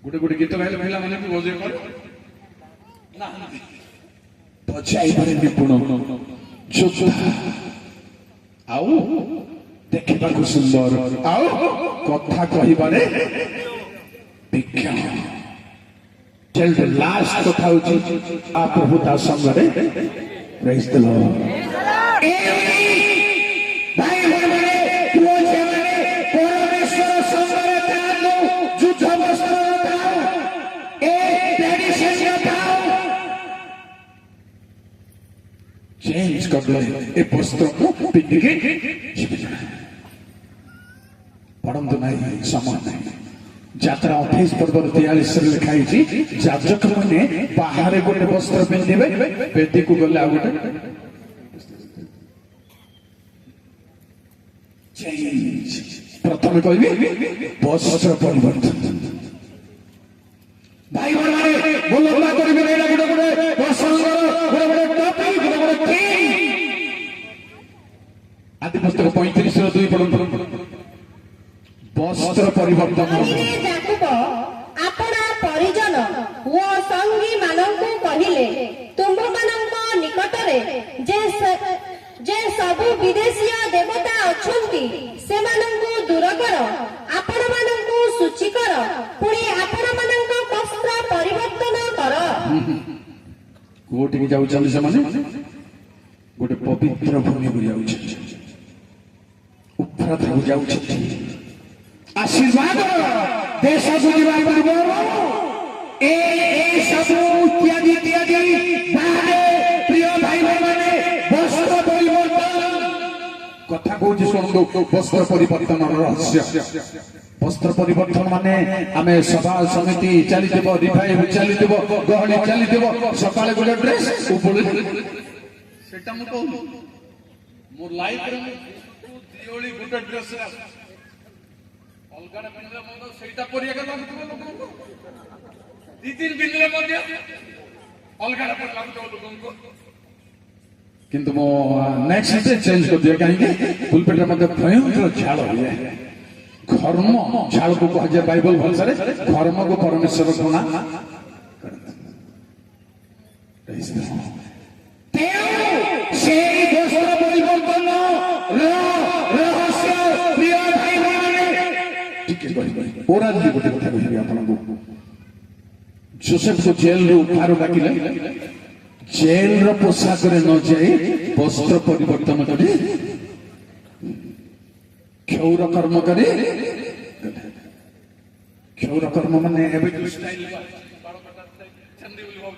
गोटे गोटे गीत गाइले पिला माने भी बजे करे ना बजाई बारे निपुण जोद्धा आओ देखा सुंदर आओ कथा कहिबारे विज्ञान टेल द लास्ट कथा होची आ प्रभु ता संगरे प्रेज द लॉर्ड भाई माने पुओ जे माने परमेश्वर संगरे तानो युद्ध वस्त्र ताओ ए ट्रेडिशन ताओ चेंज कर ले ए वस्त्र को पिंड के जीवन परंतु नहीं समान नहीं यात्रा 28 पर्वर 43 लिखाई याजक मैंने बाहर गोटे वस्त्र पिंधे वेदी को गले आ गोटे प्रथम कह वस्त्र परिवर्तन भाई भाई बोलो आदि पुस्तक 35 2 वस्त्र परिवर्तन अपना परिजन ओ संगी मानंकु कहिले तुम मानंक निकटरे जे सबु विदेशीय देवता अछंती से मानंकु दूर कर आपण मानंकु सूची कर पुणी आपण मानंक वस्त्र परिवर्तन कर कोठी के जाउ चली से माने गोटे पवित्र भूमि को जाउ छ उपरा जाउ छ आशीर्वाद देश को जीवा पूर्व ए सब इत्यादि इत्यादि बाहरे प्रिय भाई माने वस्त्र परिवर्तन कथा को सुनदो वस्त्र परिवर्तन रहस्य वस्त्र परिवर्तन माने आमे सभा समिति चली देबो रिफाइव चली देबो गहली चली देबो सकाळे गोटे ड्रेस उपले सेटा मु कहू मोर लाइफ रे दियोली गोटे ड्रेस अलगाडा पिनले मो सेटा परिया के लागुतो लोकनको दी तीन पिनले मध्य अलगाडा पर लागुतो लोकनको किंतु मो नेक्स्ट डे चेंज कर दिया काहे कि पुलपेट मध्य भयंकर झाड़ हो जाए धर्म झाड़ को कहा जाए बाइबल भाषा रे धर्म को परमेश्वर गुणा সেই বস্ত্র পরিবর্তন রহস্য প্রিয় ভাই ओरा गोटे कथा कहि आपको जोसेफ को जेल रू बाहर डाकिले जेल रो पोशाक रे न जाई वस्त्र परिवर्तन करी क्षौर कर्म करी क्षौर कर्म माने एबे जो स्टाइल बाल कटा चंदी बोली भाव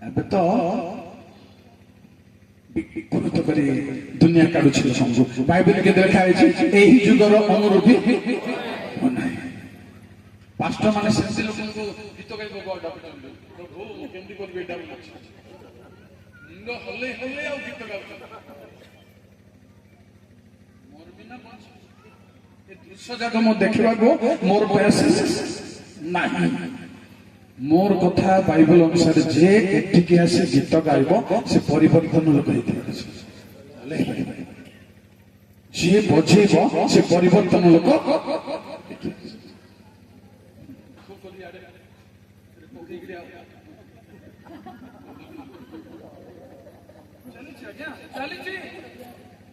एबे तो विकृत करी दुनिया काढु छी संगु बाइबल के देखा है एही जुगर अनुरूपी होनाय पास्टर माने सेंसी लोगन को गीत गाइबो गॉड डाकुचन प्रभु केंदी कर बेटा मुंड हल्ले हल्ले आ गीत गाउछ मोर बिना बंच ए दृश्य जगह मो देखबा को मोर पेशेंस नाही मोर कथा बाइबल अनुसार जे एटिके आसे गीत गाइबो से परिवर्तन लोक हेते जे बजेबो से परिवर्तन लोक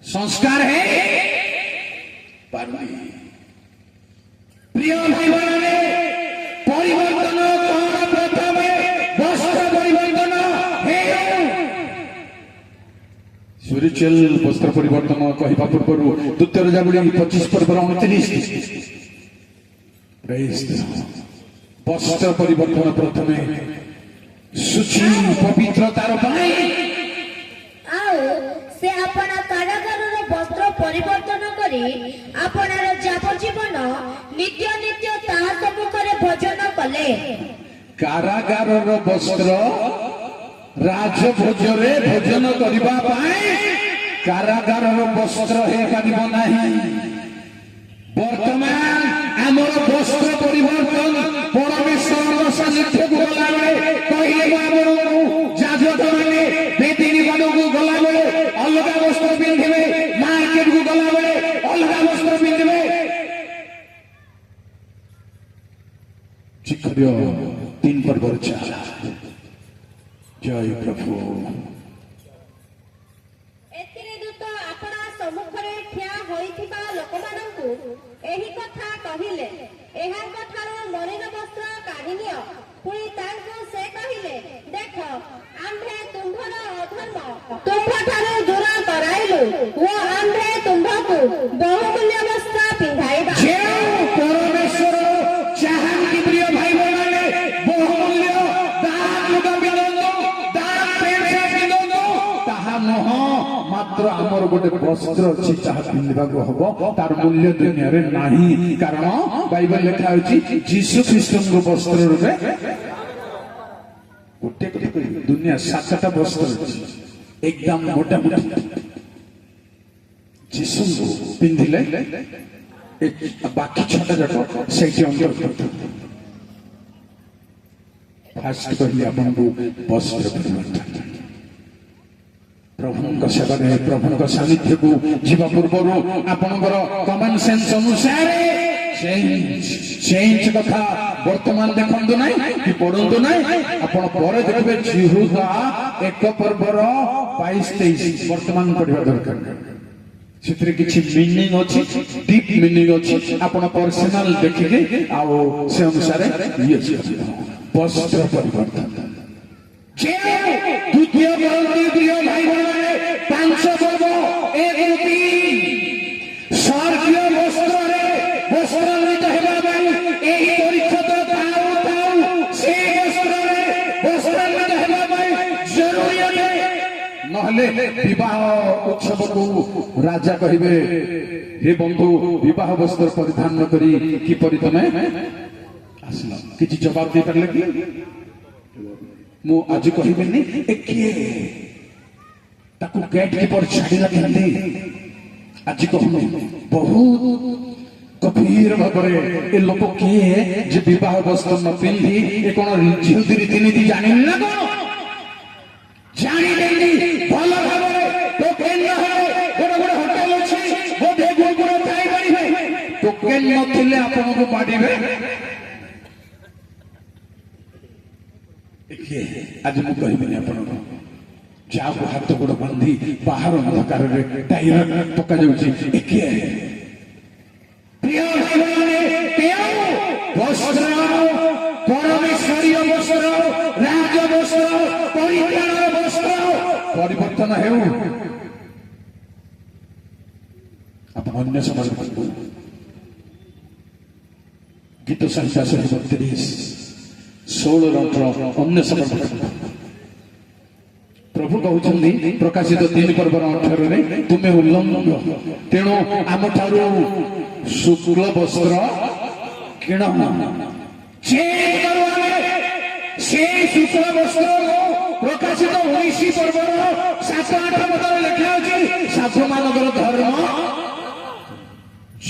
संस्कार है प्रिय भाई बहन परिवर्तन प्रथम वस्त्र परिवर्तन स्पिरिचुअल वस्त्र परिवर्तन कहवा पूर्व द्वितीय राजावली 25 पर्व 29 वस्त्र परिवर्तन प्रथम शुचि पवित्रतार से आपण कारागार वस्त्र परिवर्तन करी आपणार जावजीवन नित्य नित्य ताहा सम्मुखरे भोजन कले कारागार वस्त्र राजभोजरे भोजन करबा पाए कारागार वस्त्र हे पारिब नाही वर्तमान आमर वस्त्र परिवर्तन परमेश्वर सानिध्य को गला बेले कहिले बाबू जाजक माने बेदी निकट को गला बेले अलग वस्त्र पिंधिबे मार्केट को गला बेले अलग वस्त्र पिंधिबे ଦିବ୍ୟ 3 ପର୍ବର ଚାଲ। ଜୟ ପ୍ରଭୁ। ଏଥିରେ ଦୂତ ଆପଣା ସମ୍ମୁଖରେ ଠିଆ ହୋଇଥିବା ଲୋକମାନଙ୍କୁ ଏହି କଥା କହିଲେ, ଏହାଙ୍କ ଠାରୁ ମଳିନ ବସ୍ତ୍ର କାଢି ନିଅ। ପୁଣି ତାଙ୍କୁ ସେ କହିଲେ, ଦେଖ ଆମ୍ଭେ ତୁମ୍ଭର ଅଧର୍ମ ତୁମ୍ଭଠାରୁ ଦୂର କରାଇଲୁ ଓ ଆମ୍ଭେ ତୁମ୍ଭକୁ ବହୁମୂଲ୍ୟ ବସ୍ତ୍ର ପିନ୍ଧାଇବା। ଯେଉଁ ପରମେଶ୍ୱର ଚାହାନ୍ତି ପ୍ରିୟ ଭାଇ ଭଉଣୀମାନେ ବହୁମୂଲ୍ୟ ଦାନ ପିନ୍ଧନ୍ତୁ, ଦାନ ପେଣ୍ଟ ପିନ୍ଧନ୍ତୁ, ତାହା ନୁହଁ ମାତ୍ର ଆମର ଗୋଟେ ବସ୍ତ୍ର ଅଛି ଯାହା ପିନ୍ଧିବାକୁ ହବ, ତାର ମୂଲ୍ୟ ଦୁନିଆରେ ନାହିଁ। କାରଣ ବାଇବେଲ ଲେଖା ହେଉଛି ଯୀଶୁ ଖ୍ରୀଷ୍ଟଙ୍କ ବସ୍ତ୍ର ରୂପେ ଗୋଟେ ଗୋଟେ କରି ଦୁନିଆ 7ଟା ବସ୍ତ୍ର ଅଛି ଏକଦମ ମୋଟା ମୋଟା। ଯୀଶୁଙ୍କୁ ପିନ୍ଧିଲେ ବାକି 6ଟା ଯାକ ସେଇଠି ଅନ୍ତର୍ଭୁକ୍ତ। ଫାଷ୍ଟ କହିଲି ଆପଣଙ୍କୁ ବସ୍ତ୍ର ପରିବର୍ତ୍ତନ। ପ୍ରଭୁଙ୍କ ସେବାରେ ପ୍ରଭୁଙ୍କ ସାନ୍ନିଧ୍ୟକୁ ଯିବା ପୂର୍ବରୁ ଆପଣଙ୍କର କମନ ସେନ୍ସ ଅନୁସାରେ ଚେଞ୍ଜ କଥା ବର୍ତ୍ତମାନ ଦେଖନ୍ତୁ ନାହିଁ କି ପଢନ୍ତୁ ନାହିଁ। ଆପଣ ପରେ ଦେଖିବେ ଜିହୁଦା 1 ପର୍ବର 22-23 ବର୍ତ୍ତମାନ ପଢିବା ଦରକାର। ସେଥିରେ କିଛି ମିନିଂ ଅଛି, ଡିପ୍ ମିନିଂ ଅଛି। ଆପଣ ପର୍ସନାଲ ଦେଖିକି ଆଉ ସେ ଅନୁସାରେ ବସ୍ତ୍ର ପରିବର୍ତ୍ତନ। ଦ୍ୱିତୀୟ ପ୍ରିୟ ଭାଇ ଭଉଣୀମାନେ 5 ପର୍ବ 1-3 ସ୍ୱର୍ଗୀୟ ବସ୍ତ୍ରରେ ବସ୍ତ୍ରାନ୍ବିତ ହେବା ପାଇଁ ଏହି ପରିଚ୍ଛଦ ଥାଉ ଥାଉ ସେ ବସ୍ତ୍ରରେ ବସ୍ତ୍ରାନ୍ବିତ ହେବା ପାଇଁ ଜରୁରୀ ଅଟେ। ନହେଲେ ବିବାହ ଉତ୍ସବକୁ ରାଜା କହିବେ, ହେ ବନ୍ଧୁ ବିବାହ ବସ୍ତ୍ର ପରିଧାନ ନ କରି କିପରି ତମେ ଆସିଲ? କିଛି ଜବାବ ଦେଇପାରିଲେ କି? ମୁଁ ଆଜି କହିବିନି ଏ କିଏ ତାକୁ ଗେଟ୍ କିପର ଛାଡ଼ିଲା କେମିତି ଆଜି କହୁନି। ବହୁତ ଗଭୀର ଭାବରେ ଏ ଲୋକ କିଏ ଯେ ବିବାହ ବସ୍ତ୍ର ନ ପିନ୍ଧି ଏ କଣ ଝିଉତି ରୀତିନୀତି ଜାଣିନି ନା କଣ? ଜାଣିଲେନି ଭଲ ଭାବରେ ଟୋକେନ୍ ନହେଲେ ଗୋଟେ ଗୋଟେ ହୋଟେଲ ଅଛି ବୋଧେ ଗୁରୁଗୁର ଖାଇପାରିବେ, ଟୋକେନ୍ ନଥିଲେ ଆପଣଙ୍କୁ ମାଡ଼ିବେ। ଆଜି ମୁଁ କହିବିନି ଆପଣଙ୍କୁ ଯାହାକୁ ହାତ ଗୋଡ ବାନ୍ଧି ବାହାର ଅନ୍ଧକାରରେ ଟାଇର ପକାଯାଉଛି। ବସ୍ତ୍ର ପରମେଶ୍ୱରୀୟ ବସ୍ତ୍ର, ରାଜ ବସ୍ତ୍ର, ପରିତ୍ରାଣର ବସ୍ତ୍ର ପରିବର୍ତ୍ତନ ହେଉ। ଆପଣ ଅନ୍ୟ ସମାଜ ଗୀତ ସଂଖ୍ୟା 132 16 ଅନ୍ୟ ସମାଜ ପ୍ରଭୁ କହୁଛନ୍ତି ପ୍ରକାଶିତ 3 ପର୍ବର 18ରେ ତୁମେ ଉଲ୍ଲଙ୍ଘ, ତେଣୁ ଆମଠାରୁ ଶୁକ୍ଳ ବସ୍ତ୍ର କିଣ। ସେ ଶୁକ୍ଳ ବସ୍ତ୍ର ପ୍ରକାଶିତ 19 ପର୍ବର 7-8 ପଦରେ ଲେଖା ଅଛି ସାଧୁମାନଙ୍କର ଧର୍ମ।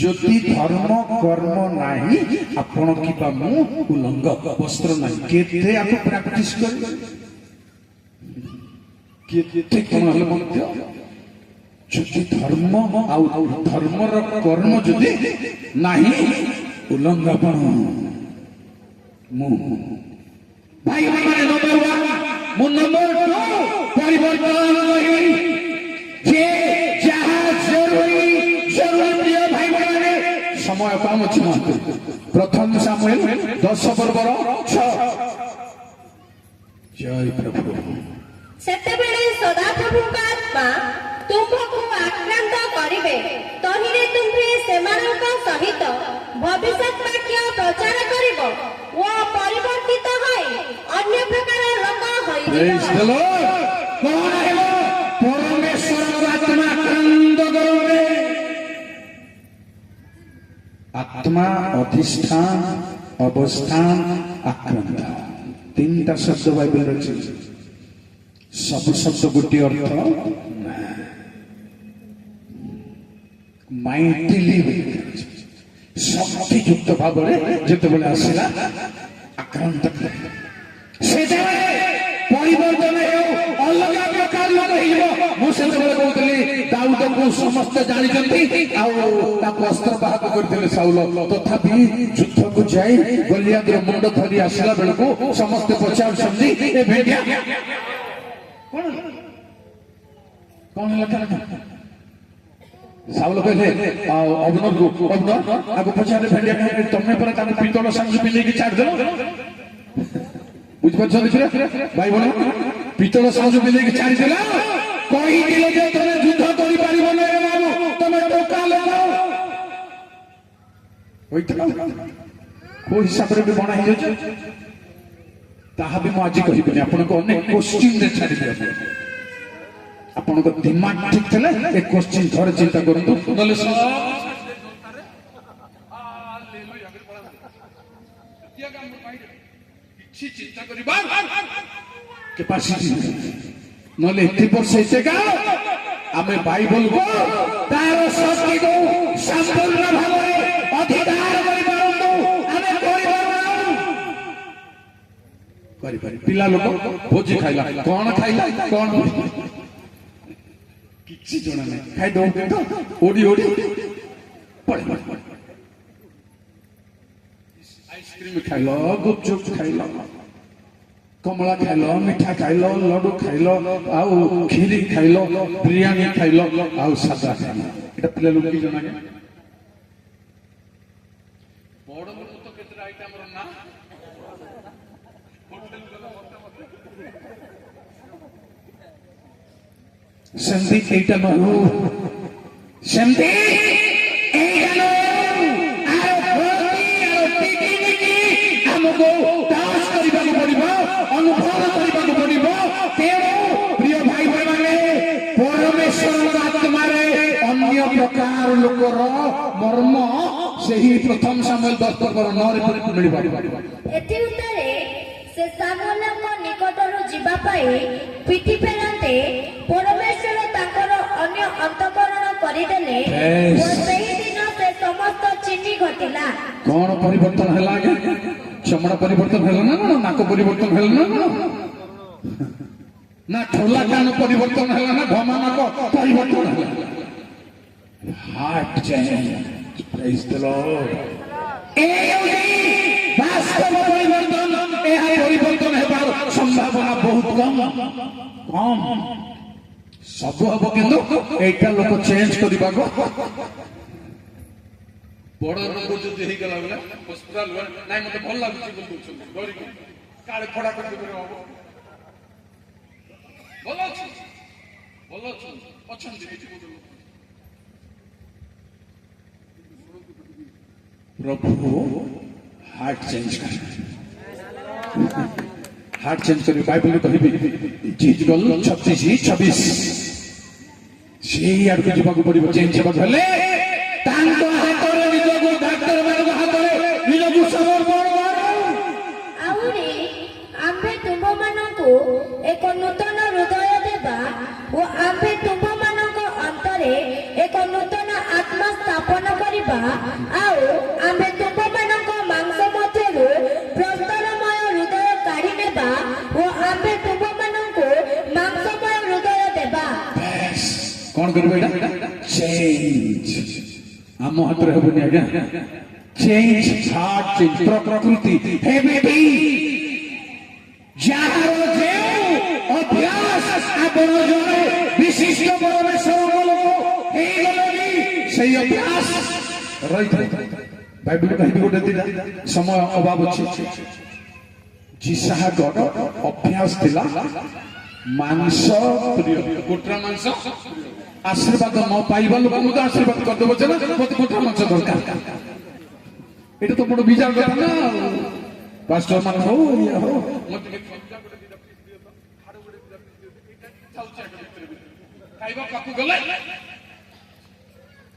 ଯଦି ଧର୍ମ କର୍ମ ନାହିଁ ଆପଣ କିମ୍ବା ମୁଁ ଉଲ୍ଲଙ୍ଘ, ବସ୍ତ୍ର ନାହିଁ। କେତେ ଆକୁ ପ୍ରାକ୍ଟିସ କରିବେ, କେତେ କଣ ହେଲେ ମଧ୍ୟ ଯଦି ଧର୍ମ ଆଉ ଧର୍ମର କର୍ମ ଯଦି ନାହିଁ ଉଲ୍ଲଙ୍ଘ ଆପଣ ମୁଁ। ଭାଇ ମାନେ ନମ୍ବର 1 ମୁଁ ନମ୍ବର 2 ପରିବର୍ତ୍ତନ କହିବି ଯେ ଯାହା ଜରୁରୀ ପ୍ରିୟ ଭାଇ ମାନେ ସମୟ କମ ଅଛି। ପ୍ରଥମ ସାମୁଏଲ 10 ପର୍ବର 6। ଜୟ ପ୍ରଭୁ। ସେତେବେଳେ ସଦାପ୍ରଭୁଙ୍କ ଆତ୍ମା ତୁମ୍ଭକୁ ଆକ୍ରାନ୍ତ କରିବେ, ତହିଁରେ ତୁମ୍ଭେ ସେମାନଙ୍କ ସହିତ ଭବିଷ୍ୟତ ବାକ୍ୟ ପ୍ରଚାର କରିବ ଓ ପରିବର୍ତ୍ତିତ ହୋଇ ଅନ୍ୟ ପ୍ରକାର ଲୋକ ହୋଇଯିବ। କଣ ହେବ? ପରମେଶ୍ୱରଙ୍କ ଆତ୍ମା ଆକ୍ରାନ୍ତ କରିବେ। ଆତ୍ମା ଅଧିଷ୍ଠାନ ଅବସ୍ଥାନ ଆକ୍ରାନ୍ତ, 3ଟା ଶବ୍ଦ ବାଇବେଲରେ ଅଛି। ସବୁ ଶବ୍ଦ ଗୋଟିଏ ଅର୍ଥ ମାଇଟିଲି ଶକ୍ତିଯୁକ୍ତ ଭାବରେ ଯେତେବେଳେ ଆସିଲା ଆକ୍ରାନ୍ତ, ସେତେବେଳେ ପରିବର୍ତ୍ତନ ହେଉ, ଅଲଗା ପ୍ରକାର ଲୋକ ହେଇଯିବ। ମୁଁ ସେତେବେଳେ କହୁଥିଲି ଦାଉଦକୁ ସମସ୍ତେ ଜାଣିଛନ୍ତି ଆଉ ତାକୁ ଅସ୍ତ୍ର ବାହକ କରିଥିଲେ ସାଉଲ, ତଥାପି ଯୁଦ୍ଧକୁ ଯାଇ ଗଲିଆଦର ମୁଣ୍ଡ ଧରି ଆସିଲା ବେଳକୁ ସମସ୍ତେ ପଚାରୁଛନ୍ତି ଏ ଭେଣ୍ଡିଆ କଣ ହେଲା? ସାଉଲ କହିଲେ ଆଉ ଅବନର ଆଗ ପଚାରେ ଭେଣ୍ଡିଆ ତମେ ପରା ତାଙ୍କୁ ପିତ୍ତଳ ସାଙ୍ଗୁ ପିନ୍ଧେଇକି ଛାଡ଼ିଦେଲ। ବୁଝିପାରୁଛନ୍ତି ଭାଇ ଭଉଣୀ, ପିତ୍ତଳ ସାଙ୍ଗୁ ପିନ୍ଧେଇକି ଛାଡ଼ିଦେଲ। କହିଥିଲ ଯେ ତମେ ଯୁଦ୍ଧ କରିପାରିବ ନାହିଁ ବାବୁ, ତମେ ଟୋକା ଲୋକ କହିଥିଲ। କୋଉ ହିସାବରେ ବି ବଣା ହେଇଯାଉଛି ତାହା ବି ମୁଁ ଆଜି କହିବିନି। ଆପଣଙ୍କୁ ଅନେକ କୋଶ୍ଚିନ୍ରେ ଛାଡ଼ିଦେବି। ଆପଣଙ୍କ ଦିମାଗ ଠିକ ଥିଲେ ଏ କୋଶ୍ଚିନ୍ ଥରେ ଚିନ୍ତା କରନ୍ତୁ, ନହେଲେ କିଛି ଚିନ୍ତା କରିବା କେପାସିଟି ନହେଲେ 80 ବର୍ଷ ହେଇଛେଗା ଆମେ ବାଇବଲକୁ ତାର ଶକ୍ତିକୁ ସମ୍ପୂର୍ଣ୍ଣ ଭାବରେ ଅଧିକାର କରିପାରନ୍ତୁ। ଆମେ କରିପାରି ପିଲା ଲୋକ ଭୋଜି ଖାଇଲା, କଣ ଖାଇଲା କଣ କିଛି ଜଣା ନାହିଁ, ଖାଇଦଉ ଓଡ଼ି ଓଡ଼ି ଆଇସ୍କ୍ରିମ ଖାଇଲ, ଗୁପଚୁପ ଖାଇଲ, কমলা খাইল, মিঠা খাইল, লডু খাইল, আউ খিরি খাইল, বিরিয়ানি খাইল, আউ সাদা খাইল। এটা পিলা লোক কি জানা বড় লোক তো কেতটা আইটেমর না সেমতি এইটা নহু, সেমতি এইটা নহু। আর ভক্তি আর টিকিনিকি আমকো দাস করিବାକୁ পড়িব, অনুভব କରିବାକୁ পড়িব। তেଣୁ প্রিয় ভাই ভাইମାନେ ପରମେଶ୍ୱର ଆତ୍ମାରେ ଅନ୍ୟ ପ୍ରକାର ଲୋକର ମର୍ମ ସେହି ପ୍ରଥମ ସାମୁଏଲ 10:9ରେ ମିଳିବ। ଏଥି ଉତ୍ତରେ ସେ ସାମୁଏଲଙ୍କ ନିକଟରୁ ଯିବା ପାଇଁ ପିଠି ଫେରାନ୍ତେ ପରମେଶ୍ୱର ତାଙ୍କର ଅନ୍ୟ ଅନ୍ତଃକରଣ କରିଦେଲେ ଓ ସେହିଦିନ ସେ ସମସ୍ତ ଚିନି ଘଟିଲା। କଣ ପରିବର୍ତ୍ତନ ହେଲା ଆଜ୍ଞା? ଚମଡ଼ା ପରିବର୍ତ୍ତନ ହେଲା ନା କଣ? ନାକ ପରିବର୍ତ୍ତନ ହେଲା ନା କଣ? ନା ଠୋଲା କାନ ପରିବର୍ତ୍ତନ ହେଲା ନା ଘମା ନାକ ପରିବର୍ତ୍ତନ ହେଲା? Heart change. ପ୍ରେଜ୍ ଦ ଲର୍ଡ। ବାସ୍ତବ ପରିବର୍ତ୍ତନ। ଏହା ପରିବର୍ତ୍ତନ ହେବାର ସମ୍ଭାବନା ବହୁତ କମ। ସବୁ ହବ କିନ୍ତୁ ଏଇଟା ଲୋକ ଚେଞ୍ଜ କରିବାକୁ ବଡ ରୋଗ ଯଦି ହେଇଗଲା ବୋଲେ ହସ୍ପିଟାଲ ନାଇଁ ମତେ ଭଲ ଲାଗୁଛି ବୋଲି କହୁଛନ୍ତି, ଡରିକି କାଳେ ଫଡା କରି ହବ। ଭଲ ଅଛି, ଭଲ ଅଛନ୍ତି କିଛି ପ୍ରଭୁ ହାର୍ଟ ଚେଞ୍ଜ କରେ। ହାର୍ଟ ଚେଞ୍ଜ କରି ବାଇବଲ କହିବି ଜିଜଗଲ 36:26 ସେଇ ଆଡକୁ ଯିବାକୁ ପଡିବ। ଚେଞ୍ଜ ହେବାକୁ ହେଲେ ତାଙ୍କ ହାତରେ ନିଜକୁ, ଡାକ୍ତର ମାନଙ୍କ ହାତରେ ନିଜକୁ ସମର୍ପଣ କର। ଆହୁରି ଆମ୍ଭେ ତୁମ୍ଭମାନଙ୍କୁ ଏକ ନୂତନ ହୃଦୟ ଦେବା ଓ ଆମ୍ଭେ ତୁମ୍ଭମାନଙ୍କ ଅନ୍ତରେ ଏକ ନୂତନ ଆତ୍ମା ସ୍ଥାପନ କରିବା। ଆଉ ଆମ୍ଭେ ତୁମ୍ଭମାନଙ୍କ ମାଂସ ମଧ୍ୟରୁ ପ୍ରସ୍ତରମୟ ହୃଦୟ କାଢି ନେବା ଓ ଆମ୍ଭେ ତୁମ୍ଭମାନଙ୍କୁ ମାଂସମୟ ହୃଦୟ ଦେବା। କଣ କରିବ ଏଇଟା? ଚେଞ୍ଜ। ଆମ ହାତରେ ହେବନି ଆଜ୍ଞା। ଚେଞ୍ଜ, ହାର୍ଟ ଚେଞ୍ଜ, ପ୍ରକୃତି ହେବେ ଯାହାର ଯେଉଁ ଅଭ୍ୟାସ ଆପଣ ଜଣେ ବିଶିଷ୍ଟ ପରମେଶ୍ୱର ଲୋକ ହେଇଗଲେଣି, ସେଇ ଅଭ୍ୟାସ ରହିଥାଏ। ବାଇବଲ କହିବି ଗୋଟେ ଦିନ, ସମୟ ଅଭାବ ଅଛି। ଜିସାହାଙ୍କର ଅଭ୍ୟାସ ଥିଲା ମାଂସ ପ୍ରିୟ, ଗୋଟା ମାଂସ। ଆଶୀର୍ବାଦ ନ ପାଇବା ଲୋକଙ୍କୁ ତ ଆଶୀର୍ବାଦ କରିଦେବ ଯେ ମତେ ଗୋଟା ମାଂସ ଦରକାର। ଏଇଟା ତ ବଡ ବିଜାର କଥା ନା। ପାଷ୍ଟର ମାନେ ହଉ ଇଏ ହଉ ଖାଇବା ପାଖକୁ ଗଲେ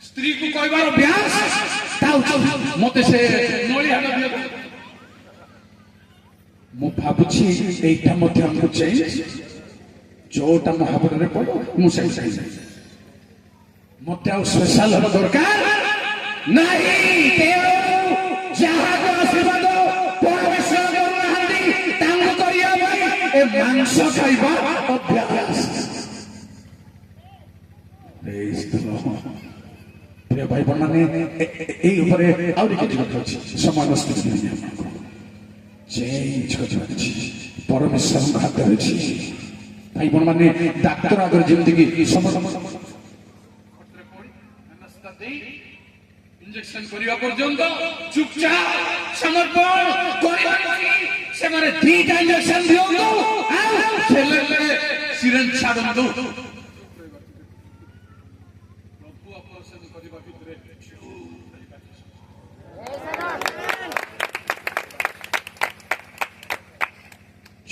ସ୍ତ୍ରୀ କୁ କହିବାର ଅଭ୍ୟାସ ମତେ ସେ ନଳି ହାତ ଦିଅ। ମୁଁ ଭାବୁଛି এইটা ମଧ୍ୟ ଆମକୁ ଚେଞ୍ଜ। ଯୋଉଟା ମୋ ହାତରେ ପଡ ମୁଁ ସେଇ ମତେ ଆଉ ସ୍ପେଶାଲ ହବା ଦରକାର ନାହିଁ। ତେଣୁ ଯାହାକୁ ଆଶୀର୍ବାଦ ପରମେଶ୍ୱର କରୁନାହାନ୍ତି ତାଙ୍କୁ କରିବା ପାଇଁ ଏ ମାଂସ ଖାଇବା ଅଭ୍ୟାସ Praise the Lord. প্রিয় ভাই বোন মানে এই উপরে আউরি কিছু কথা ଅଛି সময় নষ্ট করবেন না চেঞ্জ করতে পারছি পরমেশ্বরଙ୍କ ହାତରେ ଅଛି ଭାଇ বোন ମାନେ ଡାକ୍ତର ଆଗରେ ଯେମିତିକି ইনজেকশন করিবা পর্যন্ত চুপচাপ সমর্পণ করিবা ସେମାନେ ଦିଟା ଇଞ୍ଜେକ୍ସନ ଦିଅନ୍ତୁ ଆଉ ছেলে ସିରେଞ୍ଜ ଛାଡ଼ନ୍ତୁ ପ୍ରଭୁ ଅପରେସନ କରିବା ଭିତରେ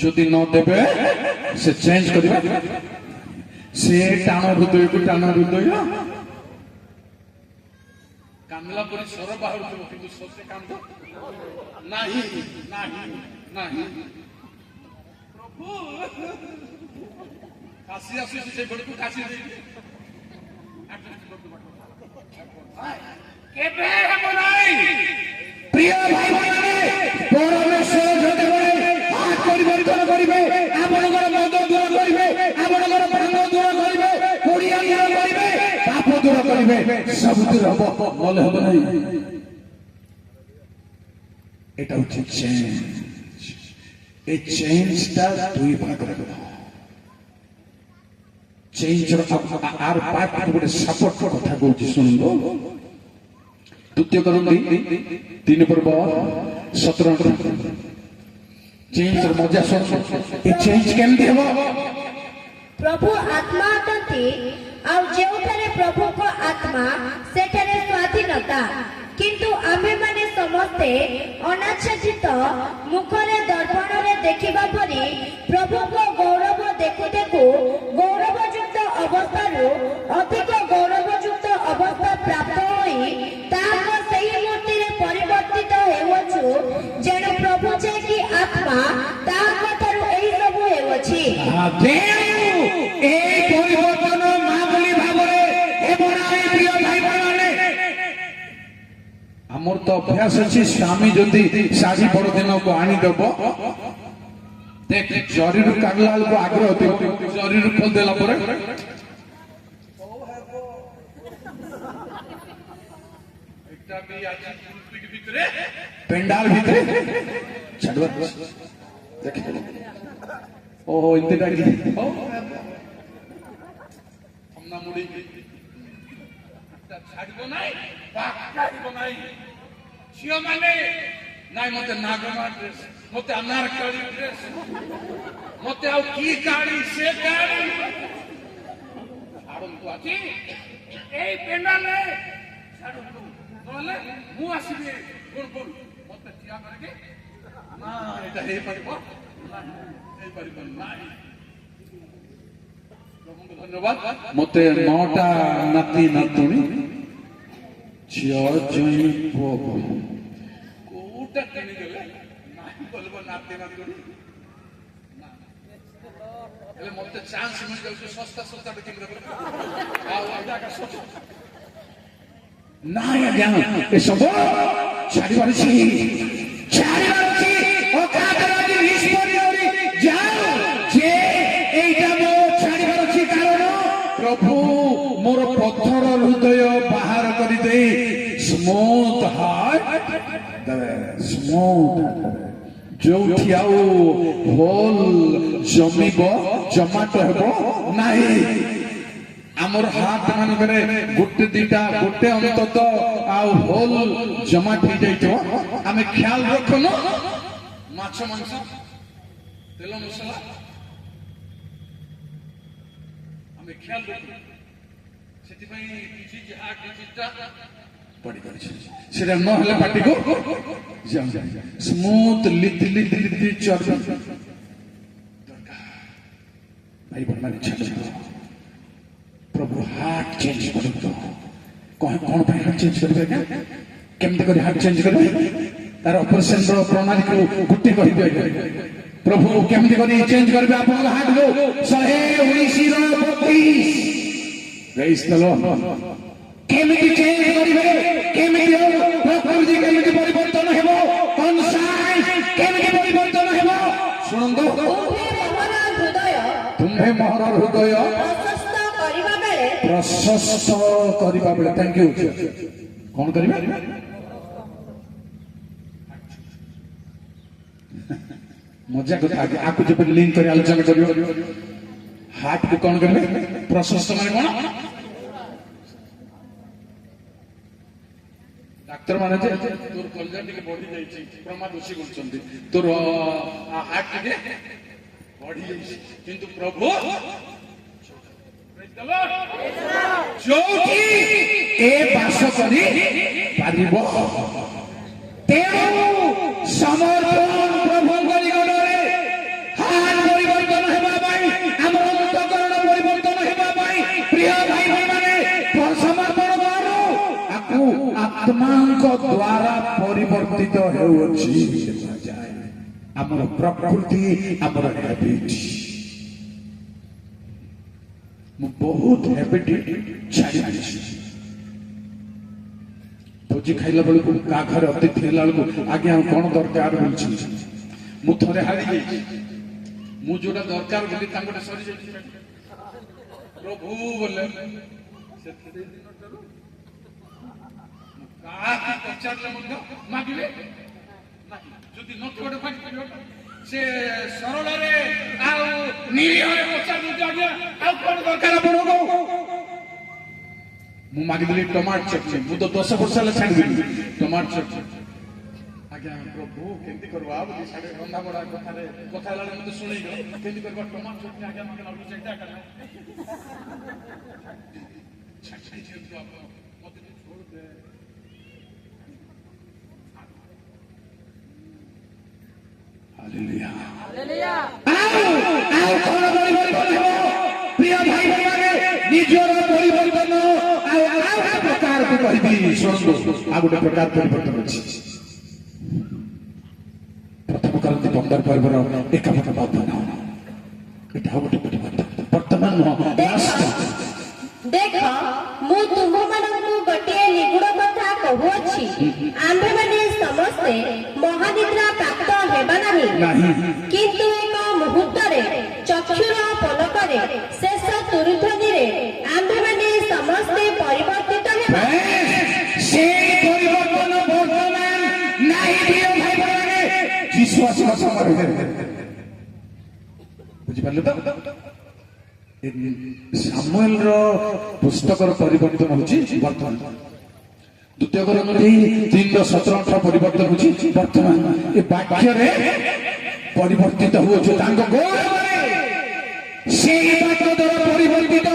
যদি ন দেবে সে চেঞ্জ করিবা সে টাণ হৃদয়କୁ টাণ হৃদୟ কান্দলা পরি স্বর বাহারুଥିବ কিন্তু ସତେ କାନ୍ଦ ନାହିଁ ନାହିଁ ନାହିଁ ପ୍ରଭୁ କାଶି ଆସୁଛି ସେ ବେଳକୁ କାଶି ଦେଇକି କେବେ ହେବ ନାହିଁ প্রিয় ভাই বোনମାନେ পরমেশ্বর যেତେବେଳେ হাত পরিবর্ତ୍ତন କରିବେ ଆପଣଙ୍କର ମଦ ଦୂର କରିବେ ଆପଣଙ୍କର ଭାଙ୍ଗ ଦୂର କରିବେ କୁଡ଼ିଆ ଦୂର କରିବେ ପାପ ଦୂର କରିବେ ସବୁ ଦୂର ହବ ନହେଲେ ହବ ନାହିଁ এটা হচ্ছে চেঞ্জ এই চেঞ্জটা দুই ভাগରେ হବ চেঞ্জর আর পার্ট ଗୋଟେ সাপোর্ট কথা কହୁଛି ଶୁଣନ୍ତୁ ଦ୍ୱିତୀୟ କରନ୍ତି 3 ପର୍ବ 17 ଚେଞ୍ଜର ମଜା ଶୁଣ ଏ ଚେଞ୍ଜ କେମିତି ହେବ ପ୍ରଭୁ ଆତ୍ମା ଅଟନ୍ତି ଆଉ ଯେଉଁଠାରେ ପ୍ରଭୁଙ୍କ ଆତ୍ମା ସେଠାରେ ସ୍ୱାଧୀନତା କିନ୍ତୁ ଆମ୍ଭେମାନେ ସମସ୍ତେ ଅନାଚ୍ଛାଦିତ ମୁଖରେ ଦର୍ପଣରେ ଦେଖିବା ପରି ପ୍ରଭୁଙ୍କ ଗୌରବ ଦେଖୁ ଦେଖୁ ଗୌରବଯୁକ୍ତ ଅବସ୍ଥାରୁ ଅଧିକ ଗୌରବଯୁକ୍ତ ଅବସ୍ଥା ପ୍ରାପ୍ତ ହୋଇ ତାହାଙ୍କ ସେହି ମୂର୍ତ୍ତିରେ ପରିବର୍ତ୍ତିତ ହେଉଅଛୁ ଯେଣୁ ପ୍ରଭୁ ଯେ କି ଆତ୍ମା ତାହାଙ୍କ ଠାରୁ ଏହି ସବୁ ହେଉଅଛି এই পরিবর্তন মামুলি ভাବରେ ହେବ ନାହିଁ ପ୍ରିୟ ଭାଇ বোনମାନେ ଆମର ତ ଅଭ୍ୟାସ ଅଛି ସ୍ୱାମୀ ଯଦି ଶାଢ଼ୀ ପରଦିନକୁ ଆଣିଦେବ ଦେଖ ଜରିରୁ କାଢିଲା ବେଳକୁ ଆଗ୍ରହ ଥିବ ଜରିରୁ ଖୋଲିଦେଲା ପରେ এটা ବି ଆଜି ପିଠି ଭିତରେ ପେଣ୍ଡାଲ ଭିତରେ ଛାଡିବା ଦେଖ ଓହୋ ଏତେ ଡାକି ଥମ୍ନା ମୁଡି ଛାଡ଼ିବ ନାହିଁ ଛାଡ଼ିବ ନାହିଁ ଝିଅମାନେ ନାଇଁ ମତେ ନାଗମା ଡ୍ରେସ୍ ମତେ ଅନାରକଳି ଡ୍ରେସ୍ ମତେ ଆଉ କି ଗାଡ଼ି ସେ ଗାଡ଼ି ଛାଡ଼ନ୍ତୁ ଆଜି ଏଇ ପେଣ୍ଡାଲେ ଛାଡ଼ନ୍ତୁ ନହେଲେ ମୁଁ ଆସିବି ଗୁଣ ଗୁଣ ମତେ ଠିଆ କରିକି ନା ଏଇଟା ହେଇପାରିବ ହେଇପାରିବ ନାହିଁ ପ୍ରଭୁଙ୍କୁ ଧନ୍ୟବାଦ ମତେ 9ଟା ନାତି ନାତୁଣୀ ଝିଅ ଜଇଁ ପୁଅ କୋଉଟା କିଣିଦେଲେ ନାହିଁ ବୋଲିବ ନାତି ନାତୁଣୀ ହେଲେ ମତେ ଚାନ୍ସ ମିଳିଯାଉଛି ଶସ୍ତା ଶସ୍ତାଟା କିଣିଦେବେ ଆଉ ଜାଗା ଶସ୍ତା ନାଇଁ ଆଜ୍ଞା ଏସବୁ ଛାଡ଼ିବାର ଅଛି ଛାଡ଼ିବାର ଅଛି ଅକାତରେ ଆଜି ନିଷ୍ପତ୍ତି କରି ଯାଅ ଯେ ଏଇଟା ମୋ ଛାଡ଼ିବାର ଅଛି କାରଣ ପ୍ରଭୁ ମୋର ପଥର ହୃଦୟ ବାହାର କରିଦେଇ ସ୍ମୁଥ ହାର୍ଟ ସ୍ମୁଥ ଯୋଉଠି ଆଉ ହୋଲ ଜମିବ ଜମାଟ ହେବ ନାହିଁ ଆମର ହାତ ମାନଙ୍କରେ ଗୋଟେ ଦିଟା ଗୋଟେ ଅନ୍ତତ ଆଉ ହୋଲ ଜମାଟ ହେଇଯାଇଥିବ ଆମେ ଖ୍ୟାଲ ରଖୁନୁ ମାଛ ମାଂସ ତେଲ ମସଲା ଆମେ ଖ୍ୟାଲ ରଖୁ ସେଥିପାଇଁ କିଛି ଯାହା କିଛିଟା ପଡ଼ିପାରିଛି ସେଟା ନହେଲେ ପାଟିକୁ ସ୍ମୁଥ ଲିତି ଲିତି ଲିତି ଚର୍ବି ଭାଇ ଭଣମାନେ ଛାଡ଼ନ୍ତୁ ପ୍ରଭୁ ହାର୍ଟ ଚେଞ୍ଜ କରନ୍ତୁ କଣ ପାଇଁ ହାର୍ଟ ଚେଞ୍ଜ କରିବେ ଆଜ୍ଞା କେମିତି କରି ହାର୍ଟ ଚେଞ୍ଜ କରିବେ ତାର ଅପରେସନର ପ୍ରଣାଳୀକୁ ଗୋଟିଏ କହିବେ ପ୍ରଭୁ କେମିତି କରି ଚେଞ୍ଜ କରିବେ ଆପଣଙ୍କ ହାର୍ଟକୁ 119 କେମିତି ଚେଞ୍ଜ କରିବେ କେମିତି ପ୍ରକୃତି କେମିତି ପରିବର୍ତ୍ତନ ହେବ କନସାଇନ୍ସ କେମିତି ପରିବର୍ତ୍ତନ ହେବ ଶୁଣନ୍ତୁ ତୁମ୍ଭେ ମୋହର ହୃଦୟ ପ୍ରଶସ୍ତ କରିବା ବେଳେ ପ୍ରଶସ୍ତ କରିବା ବେଳେ ଥ୍ୟାଙ୍କ ୟୁ କଣ କରିବା ମଜା କଥା ଆକୁ ଯେବେ ଲିଙ୍କ କରି ଆଲୋଚନା କରିବ ହାର୍ଟ କୁ କଣ କରିବେ ପ୍ରଶସ୍ତ ମାନେ କଣ ଡାକ୍ତର ମାନେ ଯେ ତୋର କଲଜା ଟିକେ ବଢି ଯାଇଛି ପ୍ରମାଦ ଦୋଷୀ କରୁଛନ୍ତି ତୋର ହାର୍ଟ ଟିକେ ବଢି ଯାଇଛି କିନ୍ତୁ ପ୍ରଭୁ ଯୋଉଠି ଏ ବାସ କରି ପାରିବ ତେଣୁ ସମର୍ପଣ ପ୍ରଭୁଙ୍କ ନିକଟରେ ହାତ ପରିବର୍ତ୍ତନ ହେବା ପାଇଁ ଆମର ଅନ୍ତଃକରଣ ପରିବର୍ତ୍ତନ ହେବା ପାଇଁ ପ୍ରିୟ ଭାଇ ମାନେ ସମର୍ପଣ କରୁ ଆକୁ ଆତ୍ମାଙ୍କ ଦ୍ୱାରା ପରିବର୍ତ୍ତିତ ହେଉଅଛି ଦେଖାଯାଏ ଆମର ପ୍ରକୃତି ଆମର ହ୍ୟାବିଟ୍ ମୁଁ ବହୁତ ହ୍ୟାବିଟ୍ ଛାଡ଼ି ଦେଇଛି ଭୋଜି ଖାଇଲା ବେଳକୁ କାହା ଘରେ ଅତିଥି ହେଲା ବେଳକୁ ଆଜ୍ଞା କଣ ଦରକାର ବୋଲୁଛି ମୁଁ ଥରେ ହାରି ଯାଇଛି ମୁଁ ଯୋଉଟା ଦରକାର ବୋଲି ତାଙ୍କ ଗୋଟେ ସରିଯାଇଛି ପ୍ରଭୁ ବୋଲେ କାହାକୁ ପଚାରିଲେ ମଧ୍ୟ ମାଗିବେ ଯଦି ନଥିବ ସେ ସରଳରେ ଆଉ ନିରୀହରେ ପଚାରୁଛନ୍ତି ଆଜ୍ଞା ଆଉ କଣ ଦରକାର ଆପଣଙ୍କୁ ମୁଁ ମାଗିଦେଲି ଟମାଟୋ ଚଟନି ମୁଁ ତ 10 ବର୍ଷ ହେଲା ଛାଡ଼ିଦେଲି ଟମାଟୋ ଚଟନି ଆଜ୍ଞା ପ୍ରଭୁ କେମିତି କରିବା ବୋଲି ସାଡେ ରନ୍ଧା ବଢା କଥା ହେଲା ମତେ ଶୁଣେଇଲ କେମିତି କରିବା ଟମାଟୋ ଚଟନି ଆଜ୍ଞା ମତେ ଲାଗୁଛି ଏଇଟା କଲା ଛାଡ଼ି ଦିଅନ୍ତୁ ଆପଣ ମତେ ଟିକେ ଛୋड़ ଦେ ହାଲେଲୁୟା ଆଉ କଣ ପରିବର୍ତ୍ତନ ହେବ ପ୍ରିୟ ଭାଇ ମାନେ ନିଜର ପରିବର୍ତ୍ତନ ଆଉ ପ୍ରକାରକୁ କହିବି ଶୁଣନ୍ତୁ ଆଉ ଗୋଟେ ପ୍ରକାର ପରିବର୍ତ୍ତନ ଅଛି ପ୍ରଥମ କରନ୍ତି 15 ପର୍ବର 51 ବାବନ ଏଟା ଆଉ ଗୋଟେ ପରିବର୍ତ୍ତନ ବର୍ତ୍ତମାନ ଦେଖ ମୁଁ ତୁମମାନଙ୍କୁ ଗୋଟିଏ ନିଗୁଡ କଥା କହୁଅଛି ଆମ୍ଭେମାନେ ସମସ୍ତେ ମହାନିଦ୍ରା ପ୍ରାପ୍ତ ହେବା ନାହିଁ କିନ୍ତୁ ଏକ ମୁହୂର୍ତ୍ତରେ ଚକ୍ଷୁର ପଲକରେ ଶେଷ ତୁରୁଧ୍ୱନିରେ ଆମ୍ଭେମାନେ ସମସ୍ତେ ପରିବର୍ତ୍ତିତ ହେବା সেই পরিবর্তন বর্তমান নাই প্রিয় ভাই বোনেরা যিশু আসিবা সময় বুঝিপারলে তো ସାମୁଏଲର ପୁସ୍ତକର ପରିବର୍ତ୍ତନ ହଉଛି ବର୍ତ୍ତମାନ ଦ୍ୱିତୀୟ କରମରେ 3:17-18 ପରିବର୍ତ୍ତନ ହଉଛି ବର୍ତ୍ତମାନ ଏ ବାକ୍ୟରେ ପରିବର୍ତ୍ତିତ ହଉଛୁ ତାଙ୍କ ଗୌରବରେ ସେଇ ବାକ୍ୟ ଦ୍ୱାରା ପରିବର୍ତ୍ତିତ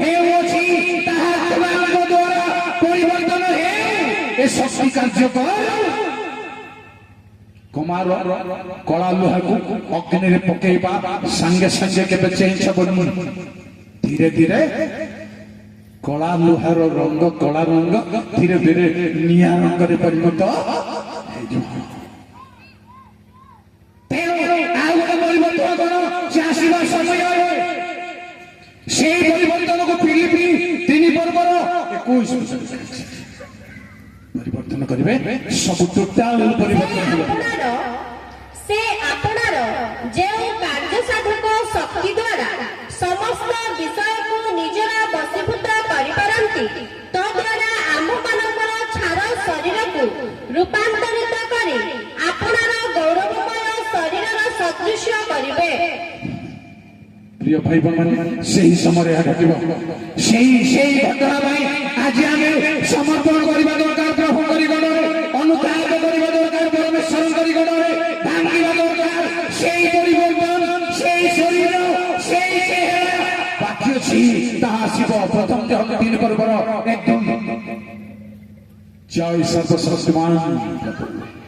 ହେଉଅଛି ତାହା ଆତ୍ମାଙ୍କ ଦ୍ୱାରା ପରିବର୍ତ୍ତନ ହେଉ ଏ ଶକ୍ତି କାର୍ଯ୍ୟ କର କୁମାର କଳା ଲୁହାକୁ ଅଗ୍ନିରେ ପକେଇବା ସାଙ୍ଗେ ସାଙ୍ଗେ କେବେ ଚେଞ୍ଜ ହବନି ଧୀରେ ଧୀରେ କଳା ଲୁହାର ରଙ୍ଗ କଳା ରଙ୍ଗ ଧୀରେ ଧୀରେ ନିଆଁ ରଙ୍ଗରେ ପରିଣତ ହେଇଯିବ ତେଣୁ ଆଉ ଗୋଟେ ପରିବର୍ତ୍ତନ କର ସେ ଆସିବା ସମୟରେ ସେଇ ପରିବର୍ତ୍ତନକୁ ଫିଲିପି 3 ପର୍ବର 21 ପରିବର୍ତ୍ତନ କରିବେ ସବୁ ଟୋଟାଲ ପରିବର୍ତ୍ତନ ହେବ ସେ ଆପଣାର ଯେଉଁ କାର୍ଯ୍ୟ ସାଧକ ଶକ୍ତି ଦ୍ୱାରା ସମସ୍ତ ବିଷୟକୁ ନିଜର ବଶୀଭୂତ କରିପାରନ୍ତି ତଦ୍ୱାରା ଆମ୍ଭମାନଙ୍କର ଛାର ଶରୀରକୁ ରୂପାନ୍ତରିତ କରି ଆପଣାର ଗୌରବମୟ ଶରୀରର ସଦୃଶ୍ୟ କରିବେ প্রিয় ভাই বোন সেই সময় ঘটিব সেই ঘটনা পাই আজ আমি সমর্পণ করা দরকার প্রভু নিকটরে অনুতাপ করা দরকার পরমেশ্বর নিকটরে ভাঙিবা দরকার সেই পরিবর্তন সেই শরীর সেই চেহারা বাকি ଅଛି তাহা আসিব প্রথম যখন 3 পর্বর একদম জয় সর্বশক্তিমান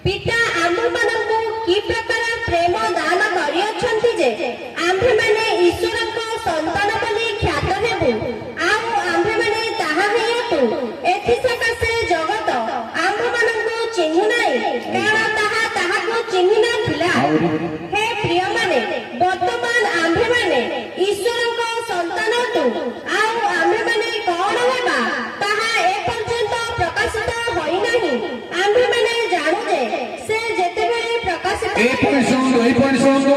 ପିତା ଆମ୍ଭମାନଙ୍କୁ କି ପ୍ରକାର ପ୍ରେମ ଦାନ କରିଅଛନ୍ତି ଯେ ଆମ୍ଭେମାନେ ଈଶ୍ୱରଙ୍କ ସନ୍ତାନ ବୋଲି ଖ୍ୟାତ ହେବୁ ଆଉ ଆମ୍ଭେମାନେ ତାହା ହେତୁ ଏଥିସକାଶେ ଜଗତ ଆମ୍ଭମାନଙ୍କୁ ଚିହ୍ନୁ ନାହିଁ କାରଣ ତାହା ତାହାକୁ ଚିହ୍ନି ନଥିଲା ହେ ପ୍ରିୟମାନେ ବର୍ତ୍ତମାନ ଆମ୍ଭେମାନେ ଈଶ୍ୱରଙ୍କ ସନ୍ତାନ ଅଟୁ ଆଉ ଆମ୍ଭେମାନେ କଣ ହେବା ତାହା ଏପର୍ଯ୍ୟନ୍ତ ପ୍ରକାଶିତ ହୋଇନାହିଁ ଆମ୍ଭେମାନେ ଜାଣୁ ଯେ ସେ ଯେତେବେଳେ ପ୍ରକାଶିତ এই পয়েন্ট শুনନ୍ତୁ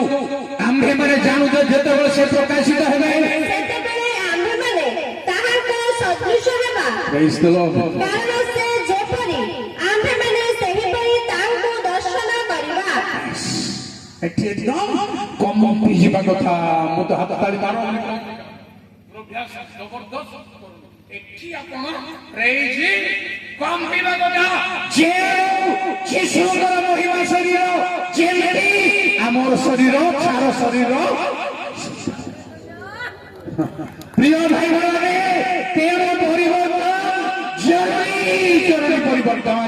ଆମ୍ଭେମାନେ ଜାଣୁ ଯେ ଯେତେବେଳେ ସେ ପ୍ରକାଶିତ ହେବେ ସେତେବେଳେ ଆମ୍ଭେମାନେ ତାହାଙ୍କ ସଦୃଶ ହେବା। Praise the Lord. କାରଣ ସେ ଯେପରି ଆମ୍ଭେମାନେ ସେହିପରି ତାଙ୍କୁ ଦର୍ଶନ କରିବା। ଏଠି ଏକଦମ କମି ଯିବା କଥା। ମୁଁ ତ ହାତ ତାଳି ମାର ଅଭ୍ୟାସ ଜବରଦସ୍ତ ଏଠି ଆପଣ ପ୍ରେଜ କମ୍ପିବା କଥା। ଯେଉଁ ଯୀଶୁଙ୍କର ମହିମା ଶରୀର ଯେମିତି ଆମର ଶରୀର ତାର ଶରୀର। ପ୍ରିୟ ଭାଇ ଭଉଣୀ, ତେର ପରିବର୍ତ୍ତନ ଜରୁରୀ ପରିବର୍ତ୍ତନ।